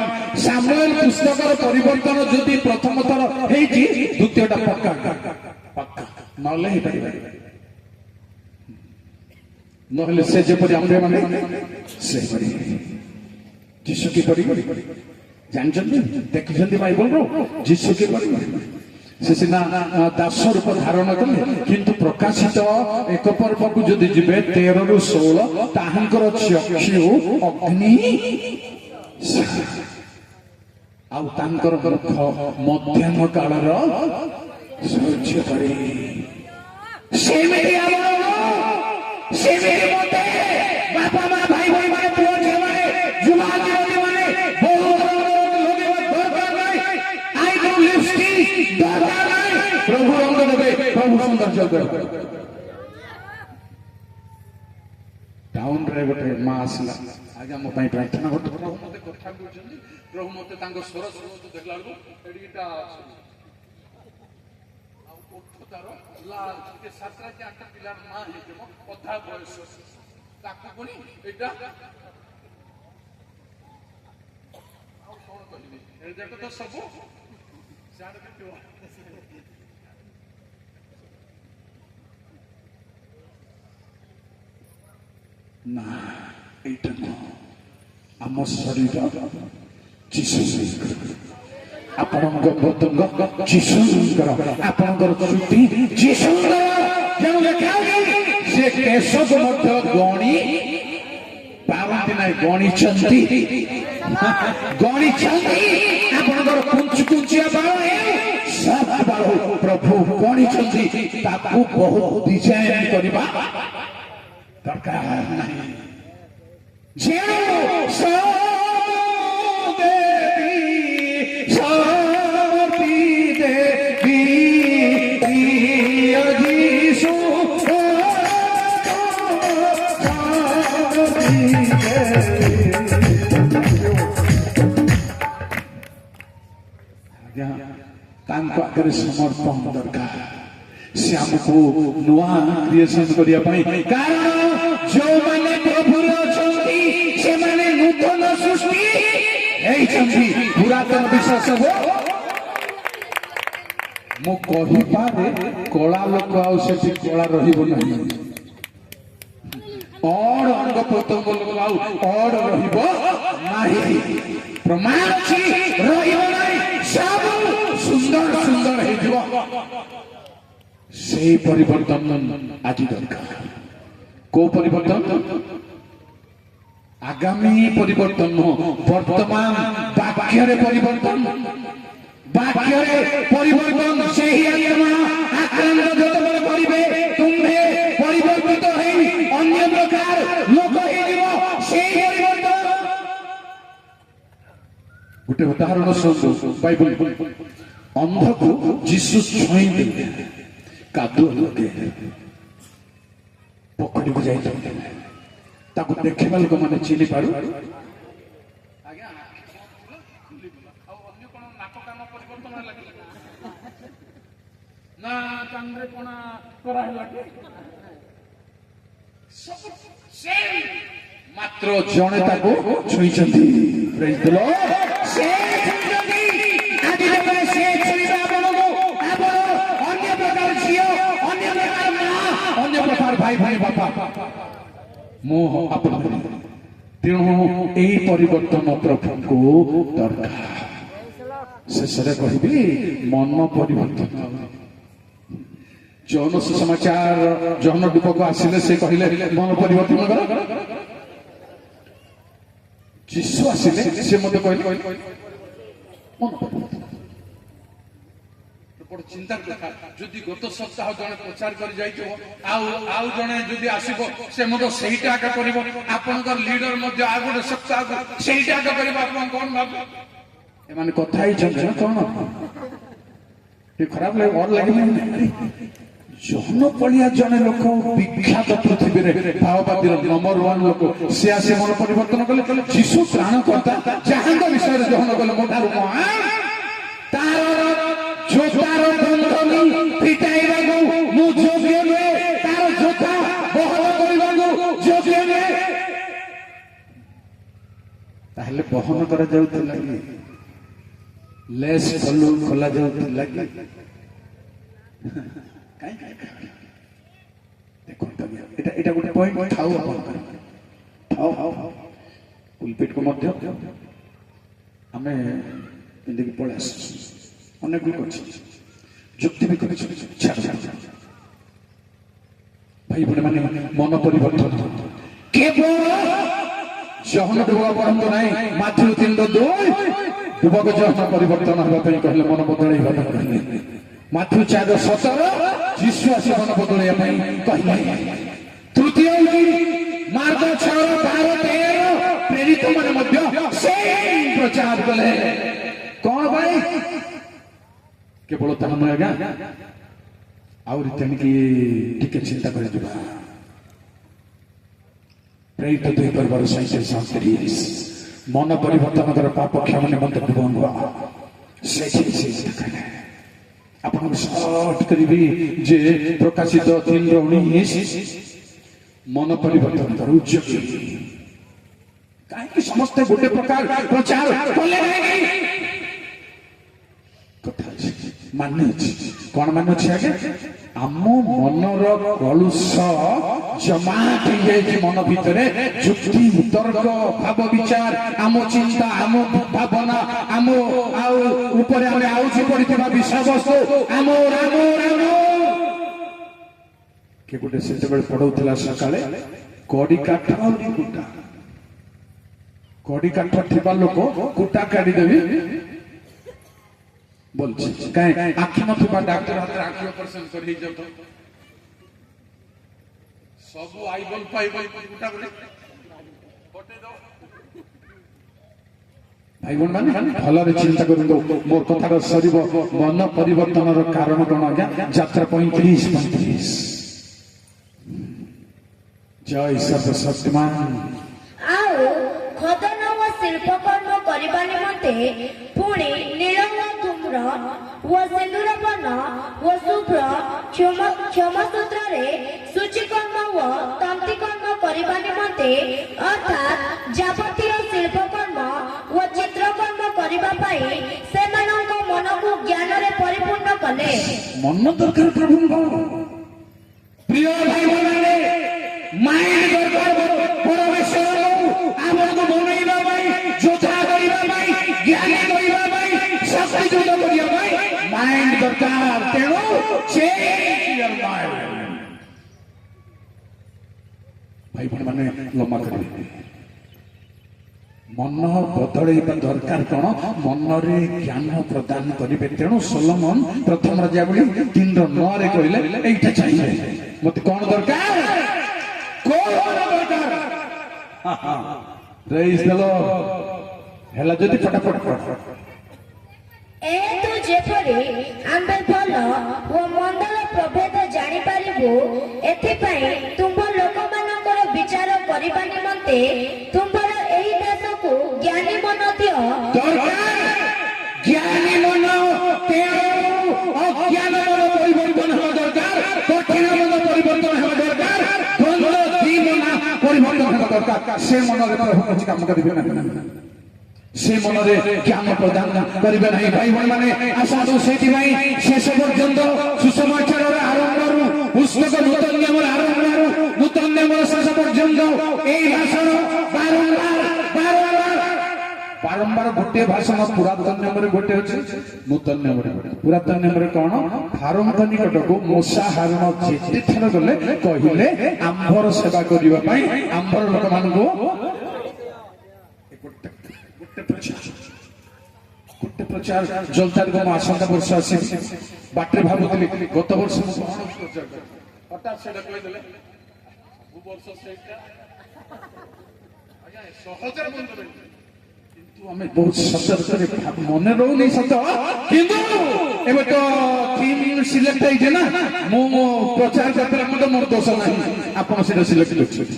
ସାମୁଏଲ ପୁସ୍ତକର ପରିବର୍ତ୍ତନ ଯଦି ପ୍ରଥମ ଥର ହେଇଛି, ଦ୍ୱିତୀୟଟା ପକ୍କା ପକ୍କା ନହେଲେ ହେଇପାରିବ। ନହେଲେ ସେ ଯେପରି ଆମ୍ଭେମାନେ ସେହିପରି ଯୀଶୁ କିପରି ଜାଣିଛନ୍ତି, ଦେଖିଛନ୍ତି ବାଇବଲର ଯୀଶୁ କିପରି ସେ ସିନା ଦାସ ରୂପ ଧାରଣ କଲେ, କିନ୍ତୁ ପ୍ରକାଶିତ ଏକ ପର୍ବକୁ ଯଦି ଯିବେ 13ରୁ 16 ତାହାଙ୍କର ଚକ୍ଷୁ ଅଗ୍ନି ଆଉ ତାଙ୍କର ମୁଖ ମଧ୍ୟାହ୍ନ କାଳର ସୂର୍ଯ୍ୟ ପରି। ସେମିତି ଆମର ସେମିତି ମତେ ବାପା ମା ଭାଇ ଭାଇ ମାନେ ପୁଅ ଝିଅ ମାନେ ଯୁବା ଯୁବତୀ ମାନେ ବହୁତ ଦରକାର ନାହିଁ। ଆଇ ଡୋ ଲିପଷ୍ଟିକ ଦରକାର ନାହିଁ। ପ୍ରଭୁ ରଙ୍ଗ ଦେବେ, ପ୍ରଭୁ ସୌନ୍ଦର୍ଯ୍ୟ ଦେବେ। ଟାଉନରେ ଗୋଟେ ମା ଆସିଲା, ଆଜ୍ଞା ମୋ ପାଇଁ ପ୍ରାର୍ଥନା କରୁଛି। ପ୍ରଭୁ ମତେ କଥା କହୁଛନ୍ତି, ପ୍ରଭୁ ମତେ ତାଙ୍କ ସ୍ୱର ସ୍ରୋତ ଦେଖିଲା ବେଳକୁ ଏଠିଟା ଆଉ ତାର ଲାଲ ଟିକେ 7ଟା କି 8ଟା ପିଲାର ମା ହେଇଯିବ, ଅଧା ବୟସ ତାକୁ ପୁଣି ଏଇଟା ଆଉ କଣ କହିବି, ଏ ଯାକ ତ ସବୁ ସିଆଡେ ଦେଖିବ। ନା এইটা ଆମ ଶରୀର ଯୀଶୁଙ୍କର, ଆପଣଙ୍କ ମୃତଙ୍ଗ ଯୀଶୁଙ୍କର, ଆପଣଙ୍କର ଚୁଟି ଯୀଶୁଙ୍କର। ଯେଉଁ ଲେଖାଉଛି ସେ କେଶକୁ ମଧ୍ୟ ଗଣି ପାରନ୍ତି ନାହିଁ, ଗଣିଛନ୍ତି ଗଣିଛନ୍ତି। ଆପଣଙ୍କର କୁଞ୍ଚି କୁଞ୍ଚିଆ ବାଳ ସାଧା ବାଳ ପ୍ରଭୁ ଗଣିଛନ୍ତି, ତାକୁ ବହୁତ ଡିଜାଇନ କରିବା ଦରକାର ନାହିଁ। ଯେଉଁ ସତୀ ଦେବୀ ପ୍ରିୟ ଯୀଶୁ ତାଙ୍କ ଆଗରେ ସମର୍ପଣ ଦରକାର। ସେ ଆମକୁ ନୂଆ କ୍ରିଏସନ କରିବା ପାଇଁ, କାରଣ ଯେଉଁମାନେ ପ୍ରଭୁରେ ଅଛନ୍ତି ସେମାନେ ନୂତନ ସୃଷ୍ଟି ହେଇଛନ୍ତି। ପୁରାତନ ବିଶ୍ୱାସ ମୁଁ କହିପାରେ କଳା ଲୋକ ଆଉ ସେଠି କଳା ରହିବ ନାହିଁ, ଅଡ ଅଙ୍ଗ ପ୍ରତ୍ୟଙ୍ଗ ଲୋକ ଆଉ ଅଡ ରହିବ ନାହିଁ। ପ୍ରମାଣ ଅଛି, ରହିବ ନାହିଁ, ସବୁ ସୁନ୍ଦର ସୁନ୍ଦର ହେଇଯିବ। সেই পরিবর্তন আଜି দরকার। কোন পরিবর্তন? আগামী পরিবর্তন নয়, বর্তমান বাক্যরে পরিবর্তন। বাক্যরে পরিবর্তন সেই আত্মা আক্রান্ত যতবার করিবে তুমি পরিবর্তিত হই অন্য প্রকার লোক হয়ে যাব। সেই পরিবর্তন গোটে উদাহরণ শুনু, বাইবেল অন্ধকু যিশু ছুঁই দেলে কাদুଅ ଲୋକେ ପୋଖରୀକୁ ଯାଇଛନ୍ତି, ତାକୁ ଦେଖିବା ଲୋକମାନେ ଚିହ୍ନି ପାରୁ। ଆଜ୍ଞା ଆଉ ଅନ୍ୟ କଣ ନାକ କାନ ପରିବର୍ତ୍ତନ ହେଲା କି? ନା କାନରେ କଣ କରାହେଲା କି? ସବୁ ସେମ୍, ମାତ୍ର ଜଣେ ତାକୁ ଛୁଇଁଛନ୍ତି। Praise the Lord। ସେ ଛୁଇଁଛନ୍ତି। ଆଜି ଯେତେବେଳେ ସେ ଛୁଇଁବେ ଆପଣଙ୍କୁ, ଆପଣ ଅନ୍ୟ ପ୍ରକାର ଝିଅ, ଅନ୍ୟ ପ୍ରକାର ମା, ଅନ୍ୟ ପ୍ରକାର ଭାଇ ଭାଇ ବାପା ମୁଁ ଆପଣ। ତେଣୁ ଏହି ପରିବର୍ତ୍ତନ ପ୍ରଭୁଙ୍କୁ ଦରକାର। ଶେଷରେ କହିବି ମନ ପରିବର୍ତ୍ତନ। ଯୌନ ସୁସମାଚାର ଯୌନ ଦୀପକ ଆସିଲେ ସେ କହିଲେ ମନ ପରିବର୍ତ୍ତନ କର। ଯୀଶୁ ଆସିଲେ ସେ ମତେ କହିଲେ ମନ ପରିବର୍ତ୍ତନ। বড় চিন্তার কথা যদি গত সপ্তাহ জনে প্রচার করে যাইଥିବ ଆଉ ଜଣେ ଯଦି ଆସିବ ସେ ମଧ୍ୟ ସେଇଟା ଆଗ କରିବ ଆପଣଙ୍କର ଲିଡର ମଧ୍ୟ ଆଉ ଗୋଟେ ସପ୍ତାହ ସେଇଟା ଆଗ କରିବ ଆପଣ କଣ ଭାବୁ ଏମାନେ କଥା ହେଇଛନ୍ତି ନା କଣ ଟିକେ ଖରାପ ଲାଗେ ଭଲ ଲାଗିଲାନି ଜହ୍ନପଳିଆ ଜଣେ ଲୋକ ବିଖ୍ୟାତ ପୃଥିବୀରେ ଭାଓବାଦୀର ନମ୍ବର 1 ଲୋକ ସେ ଆସି ମନ ପରିବର୍ତ୍ତନ କଲେ ଯୀଶୁ ତ୍ରାଣକର୍ତ୍ତା ଯାହାଙ୍କ ବିଷୟରେ ଜହ୍ନ କଲେ ମୋ ଠାରୁ ମହାନ ତାର ଜୋତାର ବନ୍ଧନୀ ଫିଟାଇବାକୁ ମୁଁ ଯୋଗ୍ୟ ନୁହେଁ ତାର ଜୋତା ବହଳ କରିବାକୁ ଯୋଗ୍ୟ ନୁହେଁ ତାହେଲେ ବହନ କରାଯାଉଥିଲା କି ଲେସ୍ ଖୋଲା ଯାଉଥିଲା କି ଦେଖନ୍ତୁ ଏଇଟା ଗୋଟେ ପଏଣ୍ଟ ଥାଉ ଆପଣଙ୍କର ଥାଉ ପୁଲପିଟକୁ ମଧ୍ୟ ଆମେ ପିନ୍ଧିକି ପଳେଇ ଆସିଛୁ ଅନେକ ଲୋକ ଅଛି ଯୁକ୍ତି ବି କରିଛୁ ଭାଇ ଭଉଣୀ ମାନେ ମନ ପରିବର୍ତ୍ତନ କେବଳ ଜହନ ଡୁବା ପର୍ଯ୍ୟନ୍ତ ନାହିଁ ମାଥ୍ୟୁ 3:2 ଯୁବକ ଜହନ ପରିବର୍ତ୍ତନ ହେବା ପାଇଁ କହିଲେ ମନ ବଦଳେଇବା ପାଇଁ କହିଲେ ମାଥ୍ୟୁ 4:17 ଯୀଶୁ ଆସି ମନ ବଦଳେଇବା ପାଇଁ କହିଲେ ତୃତୀୟ ମାର୍ଗ 6:12-13 ପ୍ରେରିତ ମାନେ ମଧ୍ୟ ସେଇ ପ୍ରଚାର କଲେ କଣ ଭାଇ କେବଳ ତାହା ନୁହେଁ ଆଜ୍ଞା ଆହୁରି ତେଣିକି ଟିକେ ଚିନ୍ତା କରିଯିବା ପ୍ରେରିତ 2:37 ମନ ପରିବର୍ତ୍ତନ କର ପାପ କ୍ଷମା ନିମନ୍ତେ ଡୁବଙ୍ଗ ସେଠି ଆପଣଙ୍କୁ ସର୍ଟ କରିବି ଯେ ପ୍ରକାଶିତ 3:19 ମନ ପରିବର୍ତ୍ତନ କର ଉଦ୍ୟୋଗୀ କାହିଁକି ସମସ୍ତେ ଗୋଟେ ପ୍ରକାର ପ୍ରଚାର କଲେ କଥା ଅଛି ମାନେ ଅଛି କଣ ମାନେ ଅଛି ଆଜ୍ଞା ଆମ ମନର କଳୁଷ ଜମା ହେଇଯାଇଛି ମନ ଭିତରେ ଯୁକ୍ତି ତର୍କ ଭାବ ବିଚାର ଆମ ଚିନ୍ତା ଆମ ଭାବନା ଆମ ଆଉ ଉପରେ ଆମେ ଆଉଜି ପଡିଥିବା ବିଷୟବସ୍ତୁ ଆମ ରାମ କିଏ ଗୋଟେ ସେତେବେଳେ ପଢଉଥିଲା ସକାଳେ କଡି କାଠ କଡି କାଠ ଥିବା ଲୋକ କୁଟା କାଢିଦେବି বলছি আখি নথিবা ডাক্তার হাতে আখি অপারেশন করে যাও সবু আইবল পাইবল কুটা করে ফটে দাও ভাই বোন মানে ভালরে চিন্তা করুন মোর কথাটা সরিব মন পরিবর্তনর কারণ কোন আজ্ঞা যাত্রা 35 জয় সর্বশক্তিমান ଆଉ ଖଦନ ଓ ଶିଳ୍ପକର୍ମ କରିବା ନିମନ୍ତେ ପୁଣି ନୀଳ ଓ ଧୂମ୍ର ଓ ସିନ୍ଦୁରବର୍ଣ୍ଣ ଓ ଶୁଭ୍ର କ୍ଷମସୂତ୍ରରେ ସୂଚିକର୍ମ ଓ ତନ୍ତିକର୍ମ କରିବା ନିମନ୍ତେ ଅର୍ଥାତ୍ ଯାବତୀୟ ଶିଳ୍ପକର୍ମ ଓ ଚିତ୍ରକର୍ମ କରିବା ପାଇଁ ସେମାନଙ୍କ ମନକୁ ଜ୍ଞାନରେ ପରିପୂର୍ଣ୍ଣ କଲେ ମନ ଦରକାର ପ୍ରଭୁଙ୍କ ପ୍ରିୟ ଭାଇମାନେ ମାଇଣ୍ଡ ଦରକାର ପରମେଶ୍ୱର ଆମକୁ ବନେଇବା ପାଇଁ ଯୋଦ୍ଧା କରିବା ପାଇଁ ଜ୍ଞାନୀ କରିବା ପାଇଁ ଶକ୍ତି ଯୋଗ କରିବା ପାଇଁ ମାଇଣ୍ଡ ଦରକାର ତେଣୁ ଭାଇ ଭଉଣୀ ମାନେ ଲମ୍ବା କରିବେ ମନ ବଦଳେଇବା ଦରକାର କଣ ମନରେ ଜ୍ଞାନ ପ୍ରଦାନ କରିବେ ତେଣୁ ସୋଲୋମନ ପ୍ରଥମ ରାଜାବଳୀ 3:9 କହିଲେ ଏଇଟା ଚାହିଁବେ ମତେ କଣ ଦରକାର ହେଲା ଯଦି ଫଟାଫଟ ଏହେତୁ ଯେପରି ଆମ୍ଭେ ଭଲ ଓ ମନ୍ଦର ପ୍ରଭେଦ ଜାଣିପାରିବୁ ଏଥିପାଇଁ ତୁମ୍ଭ ଲୋକମାନଙ୍କର ବିଚାର କରିବା ନିମନ୍ତେ ତୁମ୍ଭର ଏହି ଦେଶକୁ ଜ୍ଞାନୀ ମନ ଦିଅ ଜ୍ଞାନୀ ମନ ଅଜ୍ଞାନ ମନ ପରିବର୍ତ୍ତନ ହେବା ଦରକାର କଠିନ ମନ ପରିବର୍ତ୍ତନ ହେବା ଦରକାର ପରିବର୍ତ୍ତନ ହେବା ଦରକାର ସେ ମନରେ ପ୍ରଭୁ କିଛି କାମ କରିବେ ନାହିଁ ସେ ମନରେ ଜ୍ଞାନ ପ୍ରଦାନ କରିବେ ନାହିଁ ଭାଇ ଭଉଣୀ ମାନେ ଆସନ୍ତୁ ସେଇଥିପାଇଁ ଶେଷ ପର୍ଯ୍ୟନ୍ତ ସୁସମାଚାରର ଆରମ୍ଭରୁ ପୁସ୍ତକ ନୂତନ ନିୟମର ଆରମ୍ଭରୁ ନୂତନ ନିୟମର ଶେଷ ପର୍ଯ୍ୟନ୍ତ ଏଇ ଭାଷଣ ବାରମ୍ବାର ଗୋଟିଏ ଭାଷଣ ପୁରାତନ ନିୟମରେ ଗୋଟେ ଅଛି ନୂତନ ନିୟମରେ ଗୋଟେ ପୁରାତନ ନିୟମରେ କଣ ଫାରୋଙ୍କ ନିକଟକୁ ମୂଷା ହାରଣ ଯେତେ ଥର ଗଲେ କହିଲେ ଆମ୍ଭର ସେବା କରିବା ପାଇଁ ଆମ୍ଭର ଲୋକମାନଙ୍କୁ ଗୋଟେ ପ୍ରଚାର ଜଲତାର ମୁଁ ଆସନ୍ତା ବର୍ଷ ଆସିବି ବାଟରେ ଭାବୁଥିଲି ଗତ ବର୍ଷ ମୁଁ କଣ ପ୍ରଚାର କଲି ହଠାତ୍ ସେଟା କହିଦେଲେ ସବୁ ବର୍ଷ ସେଇଟା ଆଜ୍ଞା ସହଜରେ ବନ୍ଦ ରହିଛି କିନ୍ତୁ ଆମେ ବହୁତ ସତର୍କରେ ମନେ ରହୁନି ସତ କିନ୍ତୁ ଏବେ ତ ଥିମ୍ ସିଲେକ୍ଟ ହେଇଛି ନା ମୁଁ ପ୍ରଚାର କରିଥିଲା ମଧ୍ୟ ମୋର ଦୋଷ ନାହିଁ ଆପଣ ସେଟା ସିଲେକ୍ଟ କରିଛନ୍ତି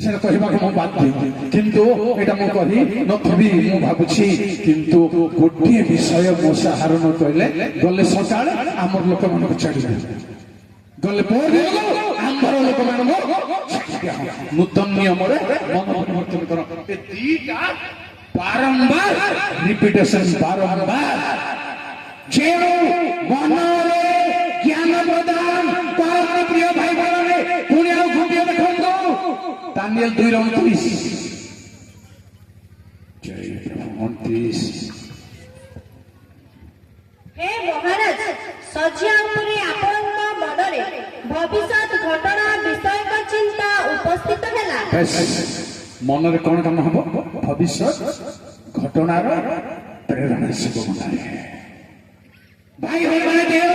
সেটা কহিবাকে ମୁଁ ବାଧ୍ୟ କିନ୍ତୁ ଏଇଟା ମୁଁ କହି ନଥିବି ମୁଁ ଭାବୁଛି କିନ୍ତୁ ଗୋଟିଏ ବିଷୟ ମଶା ହାରଣ କହିଲେ ଗଲେ ସକାଳେ ଆମର ଲୋକମାନଙ୍କୁ ଛାଡ଼ିବେ ଗଲେ ପରେ ଆମର ଲୋକମାନଙ୍କୁ ନୂତନ ନିୟମରେ ମନ ପରିବର୍ତ୍ତନ କର ଏ ଦିଟା ବାରମ୍ବାର ରିପିଟେସନ ବାରମ୍ବାର ଯେଉଁ ମନରେ ଜ୍ଞାନ ପ୍ରଦାନ କରନ୍ତି ପ୍ରିୟ ଭାଇ ଭଉଣୀ ପୁଣି ଆଉ ଗୋଟିଏ ଦେଖନ୍ତୁ दानियल 2:29 जय प्रभु 29 हे महाराज सज्या उपरे आपनक मनरे भविष्यत घटना विषयक चिंता उपस्थित हेला मनरे कोन काम हबो भविष्यत घटनार प्रेरणा से मनाए भाई भाई माने देव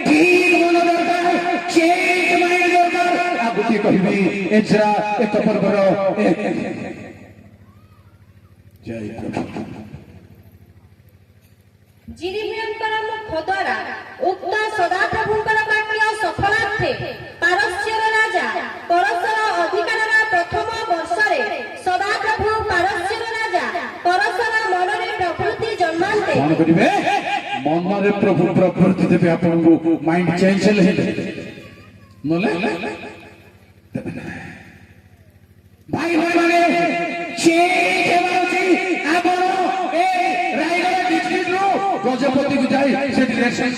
ठीक मन दरकार चेक माइंड दरकार आगुती कहबी एजरा एक पर्वर जय प्रभु जिरिमियंकर मुख द्वारा उक्त सदाप्रभुंकर वाक्य सफलार्थे पारस्यर राजा परसर अधिकारर प्रथम वर्षरे सदाप्रभु पारस्यर राजा परसर मनरे प्रवृत्ति जन्मान्ते कोन करिवे मनरे प्रभु प्रवृत्ति देबे आपनको माइंड चेंज हेले नले भाई भाई माने चेंज हेबाउची आपण ए रायगढ़ डिस्ट्रिक्ट रो गजपति को जाई से डायरेक्शन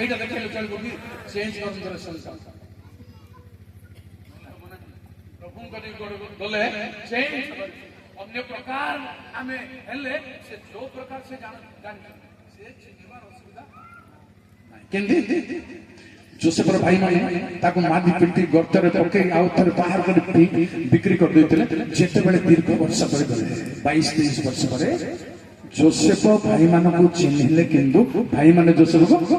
एटा देखले चलबो कि चेंज करन डायरेक्शन प्रभु कने गले चेंज अन्य प्रकार हमें हेले से जो प्रकार से जान से चिन्हबार असुविधा केंदी जोसेफर भाई माने ताको मादी पिटी गर्तरे पके आउ थरे बाहर कर बिक्री कर देथिले जेते बेले दीर्घ वर्ष पर गले 22-23 वर्ष परे जोसेफ भाई माने को चिन्हले किंतु भाई माने जोसेफ को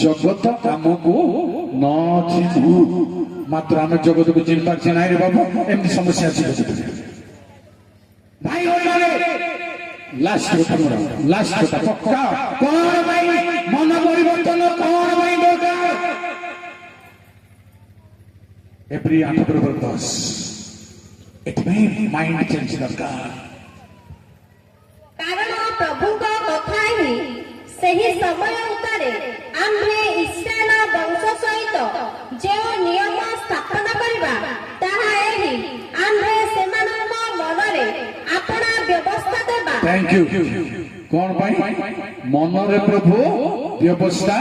जगत हमको न चिन्हु मात्र हम जगत को चिन्ह पार चिन्हाई रे बाबू एमती समस्या अछि भाई माने लास्ट কথা মোরা লাস্ট কথা পক্কা কোন ভাই মন পরিবর্তন কোন ভাই দরকার এপ্রিল 8 এতমে মাইন্ড চেঞ্জ দরকার कारण प्रभुଙ୍କ କଥା ହିଁ ସେହି ସମୟ ଉତ୍ତାରେ ଆମ୍ଭେ ଇସ୍ରାଏଲ ବଂଶ ସହିତ ଯେଉଁ ନିୟମ ସ୍ଥାପନ କରିବା ତାହା ଏହି ଆମ୍ଭେ ସେମାନଙ୍କ ମନରେ ଆପଣା ବ୍ୟବସ୍ଥା ଦେବା थैंक यू कौन भाई मन रे प्रभु व्यवस्था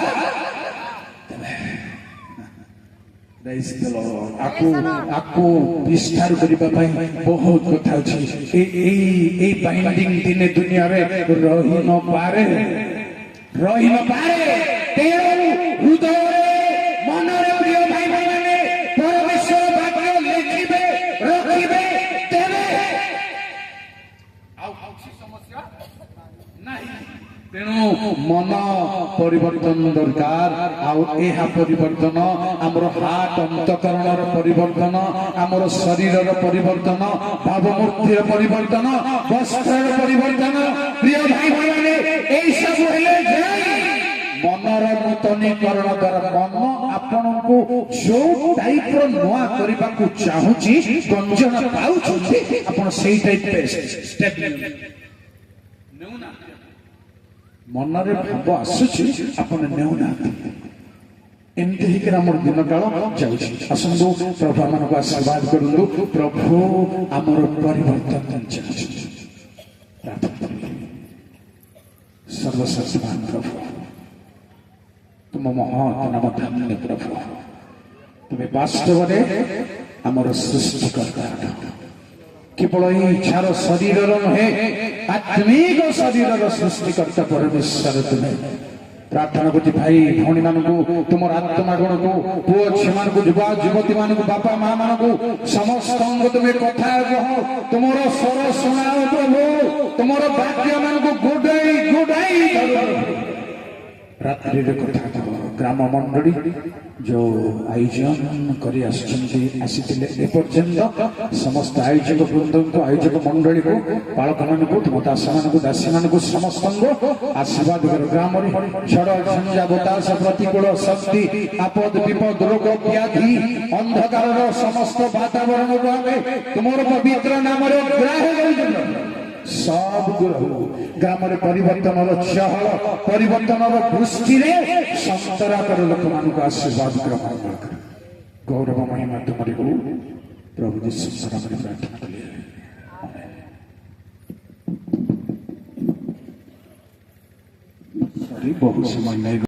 आपको विस्तार करबा पई बहुत कथा अछि ए बाइंडिंग दिने दुनिया रे रही न पारे तेरो हृदय मन रे प्रिय भाई भाई माने परमेश्वर वाक्य लिखिबे रखिबे तेरे तेणु मन परिवर्तन दरकार आहा परिवर्तन आमर हार्ट अंतकरण परिवर्तन आमर शरीर परिवर्तन भावमूर्तिर परिवर्तन वस्त्र परिवर्तन प्रिय भाई भाई सब मनर नूतनीकरण द्वारा मन आपण को जो टाइप नुआ करने को चाहूँगी गंजन पाँच आप टाइप स्टेप मनरे भाव आसुची आपण नेउना एमती हिकर हमर दिन काल जाउची असंदो प्रभु हमनको आशीर्वाद करंदो प्रभु हमर परिवर्तन चाहू सर्वशक्तिमान प्रभु तुम महान नाम धन्य प्रभु तुम्हें वास्तव में हमर सृष्टिकर्ता केवल इच्छार शरीर नुहे आत्मिक शरीर सृष्टिकर्ता परमेश्वर तुम्हें प्रार्थना करुच्ची भाई भौणी मानू तुम आत्मा गुण को पुओ झी को युवा युवती मान बापा माँ मान को समस्त तुम्हें कथा कह तुम स्वर शुणाओ प्रभु तुम वाक्य मान को गुडाई रात्रि कथा कह ग्राम मंडली जो आयोजन कर समस्त आयोजक वृंद को आयोजक मंडली को बालक मान को तुम दास मान दासी मान समस्त आशीर्वाद कर ग्राम झड़ झंझा बतास प्रतिकूल शक्ति आपद विपद रोग व्याधि अंधकार समस्त वातावरण को आम तुम पवित्र नाम ग्राह्य सब ग्राम परिवर्तन चहल परिवर्तन दृष्टि संतरा कर लोक मान आशीर्वाद ग्रहण कर गौरव महिमा तुम्हारी को प्रभु जी प्रार्थना करिए बहुत समय नहीं।